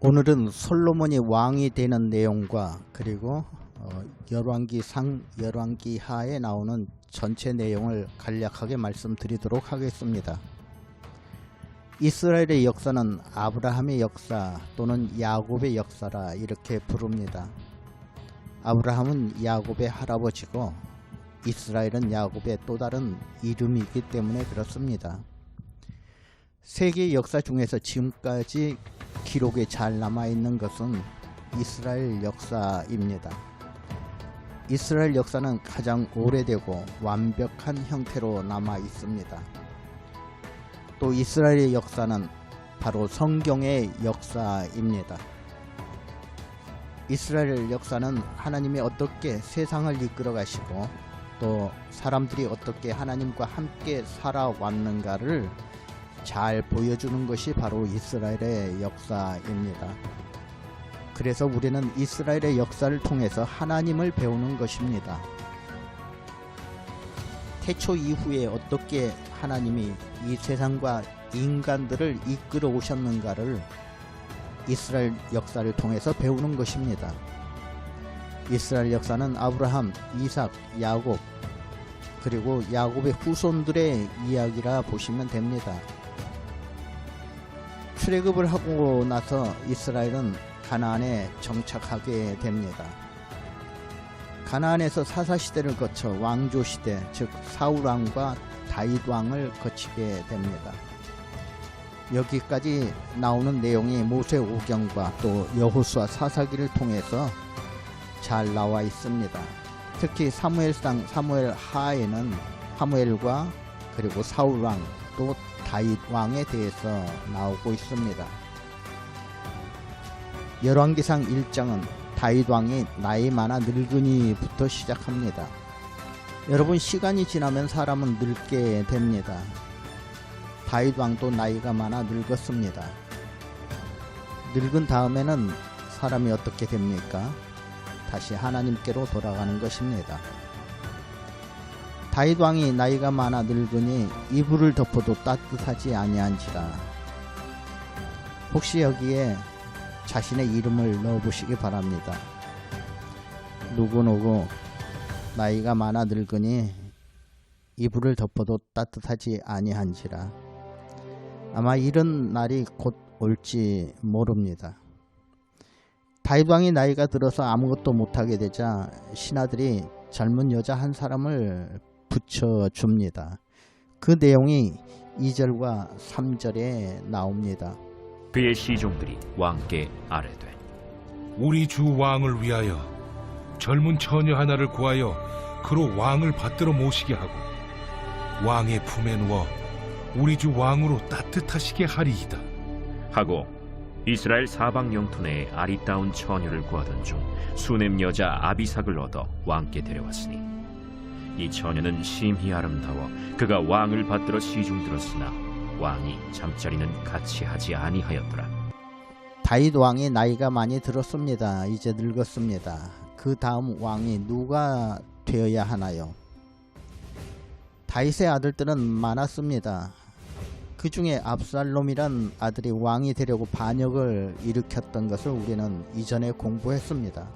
오늘은 솔로몬이 왕이 되는 내용과 그리고 열왕기상 열왕기하에 나오는 전체 내용을 간략하게 말씀드리도록 하겠습니다. 이스라엘의 역사는 아브라함의 역사 또는 야곱의 역사라 이렇게 부릅니다. 아브라함은 야곱의 할아버지고 이스라엘은 야곱의 또 다른 이름이기 때문에 그렇습니다. 세계 역사 중에서 지금까지 기록에 잘 남아있는 것은 이스라엘 역사입니다. 이스라엘 역사는 가장 오래되고 완벽한 형태로 남아 있습니다. 또 이스라엘의 역사는 바로 성경의 역사입니다. 이스라엘 역사는 하나님이 어떻게 세상을 이끌어 가시고 또 사람들이 어떻게 하나님과 함께 살아왔는가를 잘 보여주는 것이 바로 이스라엘의 역사입니다. 그래서 우리는 이스라엘의 역사를 통해서 하나님을 배우는 것입니다. 태초 이후에 어떻게 하나님이 이 세상과 인간들을 이끌어 오셨는가를 이스라엘 역사를 통해서 배우는 것입니다. 이스라엘 역사는 아브라함, 이삭, 야곱 그리고 야곱의 후손들의 이야기라 보시면 됩니다. 출애굽을 하고 나서 이스라엘은 가나안에 정착하게 됩니다. 가나안에서 사사시대를 거쳐 왕조시대 즉 사울왕과 다윗왕을 거치게 됩니다. 여기까지 나오는 내용이 모세오경과 또 여호수아 사사기를 통해서 잘 나와 있습니다. 특히 사무엘상 사무엘하에는 사무엘과 그리고 사울왕 또 다윗왕에 대해서 나오고 있습니다. 열왕기상 1장은 다윗왕이 나이 많아 늙으니부터 시작합니다. 여러분, 시간이 지나면 사람은 늙게 됩니다. 다윗왕도 나이가 많아 늙었습니다. 늙은 다음에는 사람이 어떻게 됩니까? 다시 하나님께로 돌아가는 것입니다. 다윗왕이 나이가 많아 늙으니 이불을 덮어도 따뜻하지 아니한지라. 혹시 여기에 자신의 이름을 넣어보시기 바랍니다. 누구누구 나이가 많아 늙으니 이불을 덮어도 따뜻하지 아니한지라. 아마 이런 날이 곧 올지 모릅니다. 다윗왕이 나이가 들어서 아무것도 못하게 되자 신하들이 젊은 여자 한 사람을 붙여줍니다. 그 내용이 2절과 3절에 나옵니다. 그의 시종들이 왕께 아뢰되 우리 주 왕을 위하여 젊은 처녀 하나를 구하여 그로 왕을 받들어 모시게 하고 왕의 품에 누워 우리 주 왕으로 따뜻하시게 하리이다 하고 이스라엘 사방 영토 내에 아리따운 처녀를 구하던 중 수넴 여자 아비삭을 얻어 왕께 데려왔으니 이 처녀는 심히 아름다워 그가 왕을 받들어 시중들었으나 왕이 잠자리는 같이 하지 아니하였더라. 다윗 왕이 나이가 많이 들었습니다. 이제 늙었습니다. 그 다음 왕이 누가 되어야 하나요? 다윗의 아들들은 많았습니다. 그 중에 압살롬이란 아들이 왕이 되려고 반역을 일으켰던 것을 우리는 이전에 공부했습니다.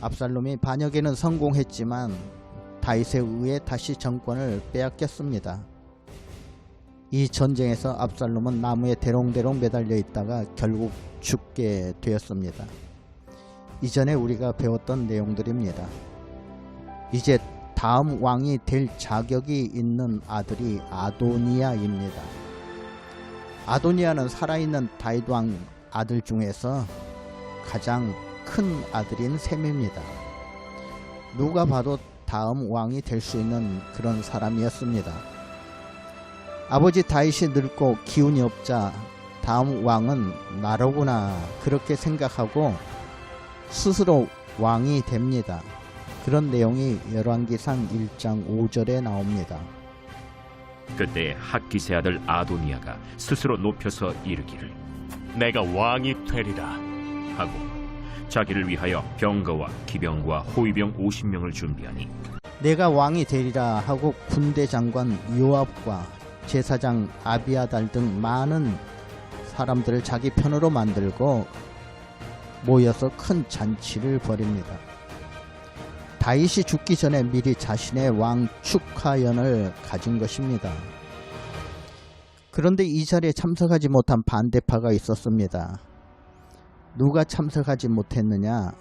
압살롬이 반역에는 성공했지만 다윗에 의해 다시 정권을 빼앗겼습니다. 이 전쟁에서 압살롬은 나무에 대롱대롱 매달려 있다가 결국 죽게 되었습니다. 이전에 우리가 배웠던 내용들입니다. 이제 다음 왕이 될 자격이 있는 아들이 아도니아입니다. 아도니아는 살아있는 다윗 왕 아들 중에서 가장 큰 아들인 셈입니다. 누가 봐도 다음 왕이 될 수 있는 그런 사람이었습니다. 아버지 다윗이 늙고 기운이 없자 다음 왕은 나로구나 그렇게 생각하고 스스로 왕이 됩니다. 그런 내용이 열왕기상 1장 5절에 나옵니다. 그때 학기세 아들 아도니아가 스스로 높여서 이르기를 내가 왕이 되리라 하고 자기를 위하여 병거와 기병과 호위병 50명을 준비하니 내가 왕이 되리라 하고 군대 장관 요압과 제사장 아비아달 등 많은 사람들을 자기 편으로 만들고 모여서 큰 잔치를 벌입니다. 다윗이 죽기 전에 미리 자신의 왕 축하연을 가진 것입니다. 그런데 이 자리에 참석하지 못한 반대파가 있었습니다. 누가 참석하지 못했느냐?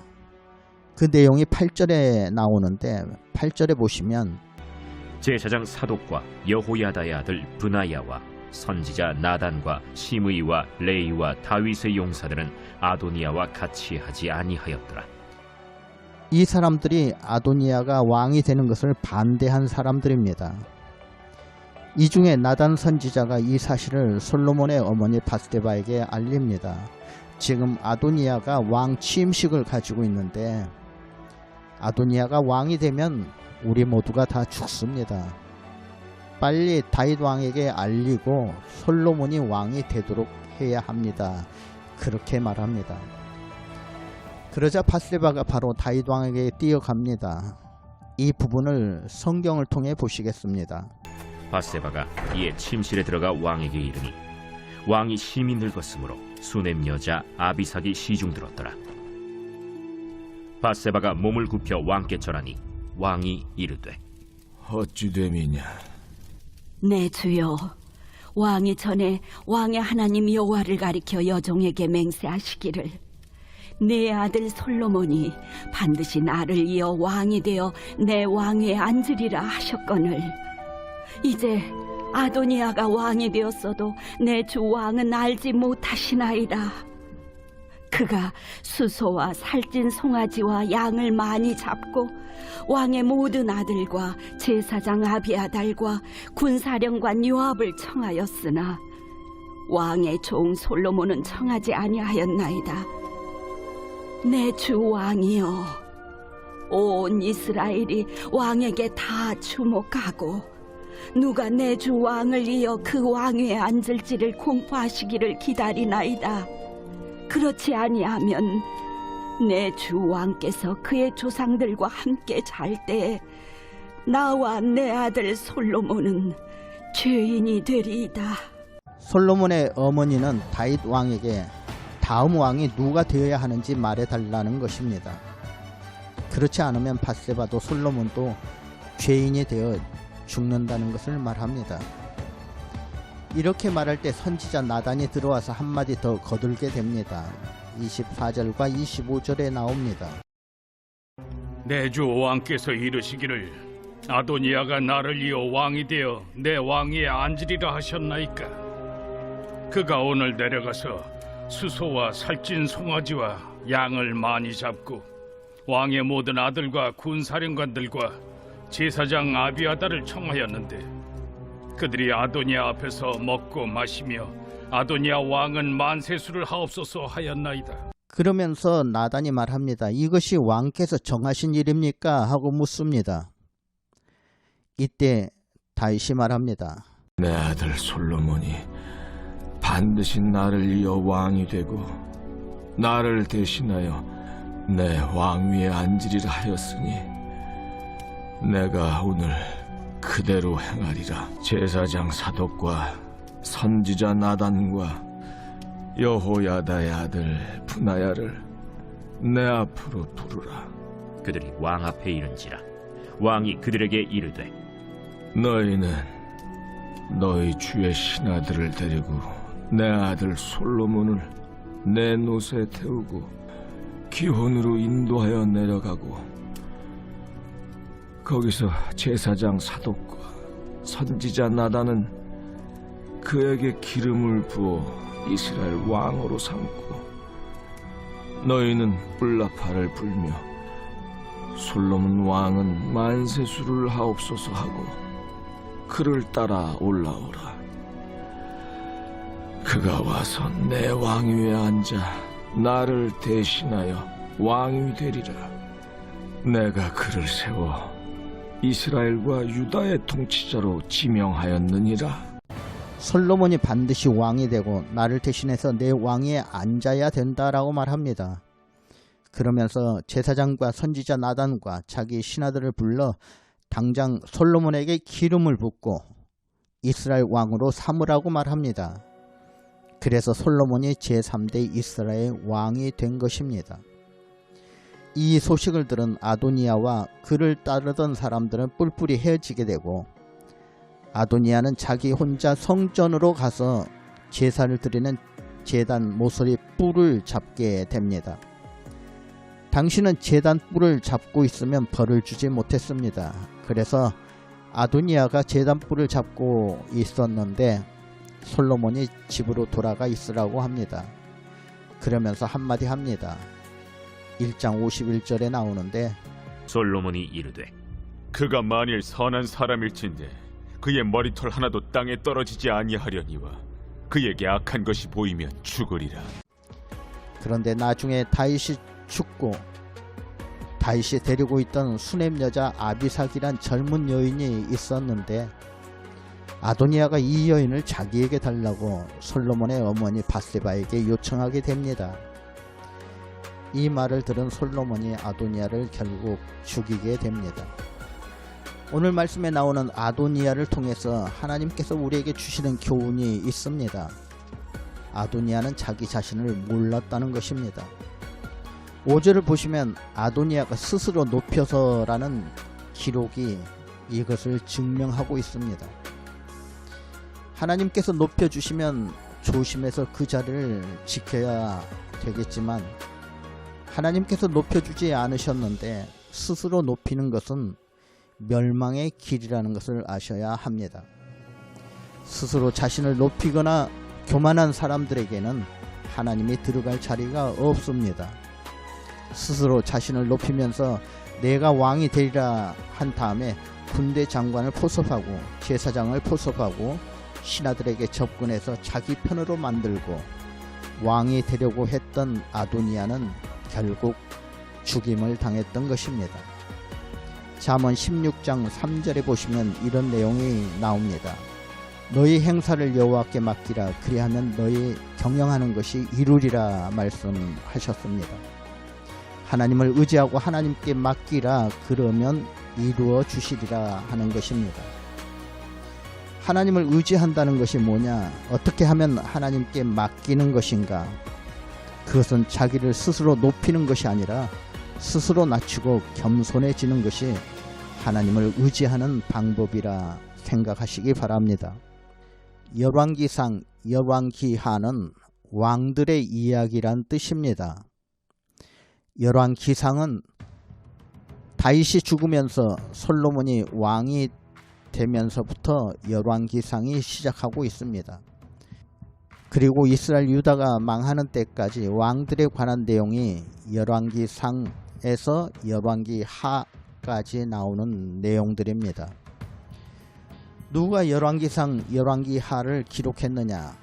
그 내용이 8절에 나오는데 8절에 보시면 제사장 사독과 여호야다의 아들 브나야와 선지자 나단과 시므이와 레이와 다윗의 용사들은 아도니아와 같이 하지 아니하였더라. 이 사람들이 아도니아가 왕이 되는 것을 반대한 사람들입니다. 이 중에 나단 선지자가 이 사실을 솔로몬의 어머니 바스데바에게 알립니다. 지금 아도니아가 왕 취임식을 가지고 있는데 아도니아가 왕이 되면 우리 모두가 다 죽습니다. 빨리 다윗 왕에게 알리고 솔로몬이 왕이 되도록 해야 합니다. 그렇게 말합니다. 그러자 바스데바가 바로 다윗 왕에게 뛰어갑니다. 이 부분을 성경을 통해 보시겠습니다. 바세바가 이에 침실에 들어가 왕에게 이르니 왕이 심히 늙었으므로 수넴 여자 아비삭이 시중 들었더라. 바세바가 몸을 굽혀 왕께 전하니 왕이 이르되 어찌 됨이냐? 내 주여, 왕이 전에 왕의 하나님 여호와를 가리켜 여종에게 맹세하시기를 내 아들 솔로몬이 반드시 나를 이어 왕이 되어 내 왕위에 앉으리라 하셨거늘 이제 아도니아가 왕이 되었어도 내 주 왕은 알지 못하시나이다. 그가 수소와 살찐 송아지와 양을 많이 잡고 왕의 모든 아들과 제사장 아비아달과 군사령관 요압을 청하였으나 왕의 종 솔로몬은 청하지 아니하였나이다. 내 주 왕이여, 온 이스라엘이 왕에게 다 주목하고 누가 내 주 왕을 이어 그 왕위에 앉을지를 공포하시기를 기다리나이다. 그렇지 아니하면 내 주 왕께서 그의 조상들과 함께 잘 때에 나와 내 아들 솔로몬은 죄인이 되리이다. 솔로몬의 어머니는 다윗 왕에게 다음 왕이 누가 되어야 하는지 말해달라는 것입니다. 그렇지 않으면 바세바도 솔로몬도 죄인이 되어 죽는다는 것을 말합니다. 이렇게 말할 때 선지자 나단이 들어와서 한마디 더 거들게 됩니다. 24절과 25절에 나옵니다. 내 주 왕께서 이르시기를 아도니아가 나를 이어 왕이 되어 내 왕위에 앉으리라 하셨나이까. 그가 오늘 내려가서 수소와 살찐 송아지와 양을 많이 잡고 왕의 모든 아들과 군사령관들과 제사장 아비아달을 청하였는데 그들이 아도니아 앞에서 먹고 마시며 아도니아 왕은 만세수를 하옵소서 하였나이다. 그러면서 나단이 말합니다. 이것이 왕께서 정하신 일입니까? 하고 묻습니다. 이때 다윗이 말합니다. 내 아들 솔로몬이 반드시 나를 이어 왕이 되고 나를 대신하여 내 왕위에 앉으리라 하였으니 내가 오늘 그대로 행하리라. 제사장 사독과 선지자 나단과 여호야다의 아들 브나야를 내 앞으로 부르라. 그들이 왕 앞에 이른지라. 왕이 그들에게 이르되 너희는 너희 주의 신하들을 데리고 내 아들 솔로몬을 내 노새 태우고 기혼으로 인도하여 내려가고 거기서 제사장 사독과 선지자 나단은 그에게 기름을 부어 이스라엘 왕으로 삼고 너희는 뿔나파를 불며 솔로몬 왕은 만세수를 하옵소서 하고 그를 따라 올라오라. 그가 와서 내 왕위에 앉아 나를 대신하여 왕이 되리라. 내가 그를 세워 이스라엘과 유다의 통치자로 지명하였느니라. 솔로몬이 반드시 왕이 되고 나를 대신해서 내 왕위에 앉아야 된다라고 말합니다. 그러면서 제사장과 선지자 나단과 자기 신하들을 불러 당장 솔로몬에게 기름을 붓고 이스라엘 왕으로 삼으라고 말합니다. 그래서 솔로몬이 제3대 이스라엘 왕이 된 것입니다. 이 소식을 들은 아도니아와 그를 따르던 사람들은 뿔뿔이 헤어지게 되고, 아도니아는 자기 혼자 성전으로 가서 제사를 드리는 제단 모서리 뿔을 잡게 됩니다. 당신은 제단 뿔을 잡고 있으면 벌을 주지 못했습니다. 그래서 아도니아가 제단 뿔을 잡고 있었는데 솔로몬이 집으로 돌아가 있으라고 합니다. 그러면서 한마디 합니다. 1장 51절에 나오는데, 솔로몬이 이르되 그가 만일 선한 사람일진데 그의 머리털 하나도 땅에 떨어지지 아니하려니와 그에게 악한 것이 보이면 죽으리라. 그런데 나중에 다윗이 죽고 다윗이 데리고 있던 수넴 여자 아비삭이란 젊은 여인이 있었는데, 아도니아가 이 여인을 자기에게 달라고 솔로몬의 어머니 바세바에게 요청하게 됩니다. 이 말을 들은 솔로몬이 아도니아를 결국 죽이게 됩니다. 오늘 말씀에 나오는 아도니아를 통해서 하나님께서 우리에게 주시는 교훈이 있습니다. 아도니아는 자기 자신을 몰랐다는 것입니다. 5절을 보시면 아도니아가 스스로 높여서라는 기록이 이것을 증명하고 있습니다. 하나님께서 높여주시면 조심해서 그 자리를 지켜야 되겠지만, 하나님께서 높여주지 않으셨는데 스스로 높이는 것은 멸망의 길이라는 것을 아셔야 합니다. 스스로 자신을 높이거나 교만한 사람들에게는 하나님이 들어갈 자리가 없습니다. 스스로 자신을 높이면서 내가 왕이 되리라 한 다음에 군대 장관을 포섭하고 제사장을 포섭하고 신하들에게 접근해서 자기 편으로 만들고 왕이 되려고 했던 아도니아는 결국 죽임을 당했던 것입니다. 잠언 16장 3절에 보시면 이런 내용이 나옵니다. 너희 행사를 여호와께 맡기라, 그리하면 너희 경영하는 것이 이루리라 말씀하셨습니다. 하나님을 의지하고 하나님께 맡기라, 그러면 이루어 주시리라 하는 것입니다. 하나님을 의지한다는 것이 뭐냐? 어떻게 하면 하나님께 맡기는 것인가? 그것은 자기를 스스로 높이는 것이 아니라 스스로 낮추고 겸손해지는 것이 하나님을 의지하는 방법이라 생각하시기 바랍니다. 열왕기상, 열왕기하는 왕들의 이야기란 뜻입니다. 열왕기상은 다윗이 죽으면서 솔로몬이 왕이 되면서부터 열왕기상이 시작하고 있습니다. 그리고 이스라엘 유다가 망하는 때까지 왕들에 관한 내용이 열왕기상에서 열왕기하까지 나오는 내용들입니다. 누가 열왕기상, 열왕기하를 기록했느냐?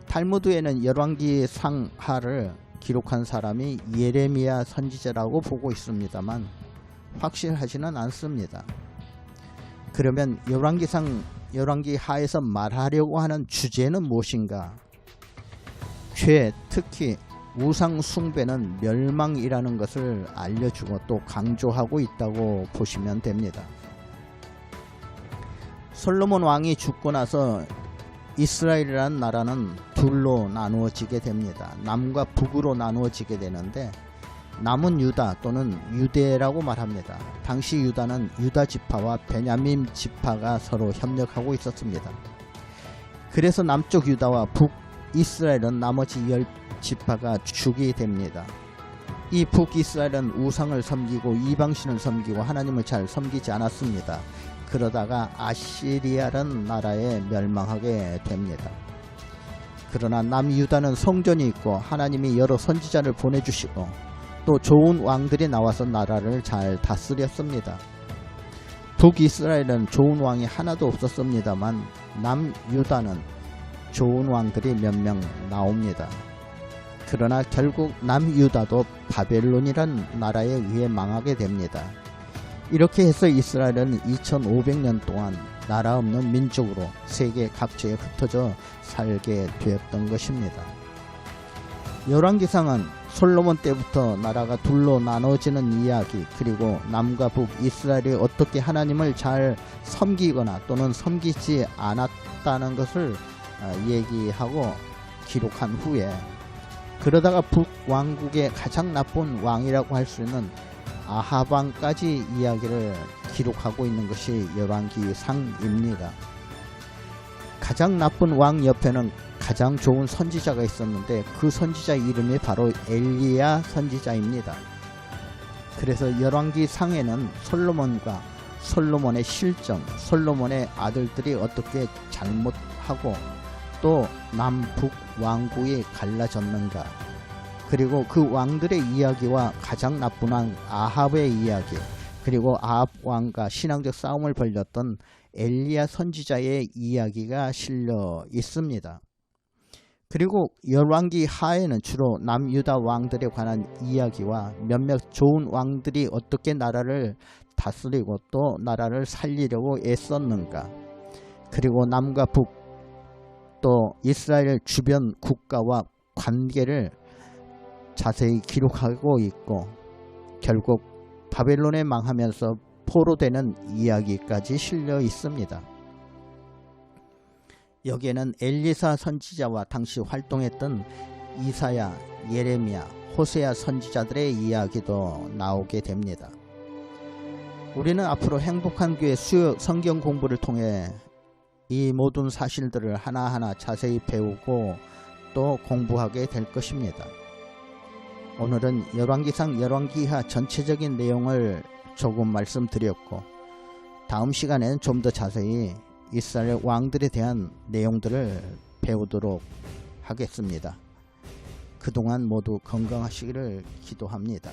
탈무드에는 열왕기상하를 기록한 사람이 예레미야 선지자라고 보고 있습니다만 확실하지는 않습니다. 그러면 열왕기상, 열왕기하에서 말하려고 하는 주제는 무엇인가? 죄, 특히 우상 숭배는 멸망이라는 것을 알려주고 또 강조하고 있다고 보시면 됩니다. 솔로몬 왕이 죽고 나서 이스라엘이라는 나라는 둘로 나누어지게 됩니다. 남과 북으로 나누어지게 되는데, 남은 유다 또는 유대라고 말합니다. 당시 유다는 유다 지파와 베냐민 지파가 서로 협력하고 있었습니다. 그래서 남쪽 유다와 북이스라엘은 나머지 10지파가 죽이 됩니다. 이 북이스라엘은 우상을 섬기고 이방신을 섬기고 하나님을 잘 섬기지 않았습니다. 그러다가 아시리아라는 나라에 멸망하게 됩니다. 그러나 남유다는 성전이 있고 하나님이 여러 선지자를 보내주시고 또 좋은 왕들이 나와서 나라를 잘 다스렸습니다. 북이스라엘은 좋은 왕이 하나도 없었습니다만 남유다는 좋은 왕들이 몇 명 나옵니다. 그러나 결국 남유다도 바벨론이란 나라에 의해 망하게 됩니다. 이렇게 해서 이스라엘은 2500년 동안 나라 없는 민족으로 세계 각지에 흩어져 살게 되었던 것입니다. 열왕기상은 솔로몬 때부터 나라가 둘로 나눠지는 이야기, 그리고 남과 북 이스라엘이 어떻게 하나님을 잘 섬기거나 또는 섬기지 않았다는 것을 얘기하고 기록한 후에 그러다가 북왕국의 가장 나쁜 왕이라고 할 수 있는 아합 왕까지 이야기를 기록하고 있는 것이 열왕기상입니다. 가장 나쁜 왕 옆에는 가장 좋은 선지자가 있었는데 그 선지자 이름이 바로 엘리야 선지자입니다. 그래서 열왕기상에는 솔로몬과 솔로몬의 실정, 솔로몬의 아들들이 어떻게 잘못하고 또 남북 왕국이 갈라졌는가, 그리고 그 왕들의 이야기와 가장 나쁜 왕 아합의 이야기, 그리고 아합 왕과 신앙적 싸움을 벌였던 엘리야 선지자의 이야기가 실려 있습니다. 그리고 열왕기 하에는 주로 남유다 왕들에 관한 이야기와 몇몇 좋은 왕들이 어떻게 나라를 다스리고 또 나라를 살리려고 애썼는가, 그리고 남과 북 또 이스라엘 주변 국가와 관계를 자세히 기록하고 있고 결국 바벨론에 망하면서 포로되는 이야기까지 실려 있습니다. 여기에는 엘리사 선지자와 당시 활동했던 이사야, 예레미야, 호세아 선지자들의 이야기도 나오게 됩니다. 우리는 앞으로 행복한 교회 수요 성경 공부를 통해 이 모든 사실들을 하나하나 자세히 배우고 또 공부하게 될 것입니다. 오늘은 열왕기상 열왕기하 전체적인 내용을 조금 말씀드렸고 다음 시간에는 좀 더 자세히 이스라엘 왕들에 대한 내용들을 배우도록 하겠습니다. 그동안 모두 건강하시기를 기도합니다.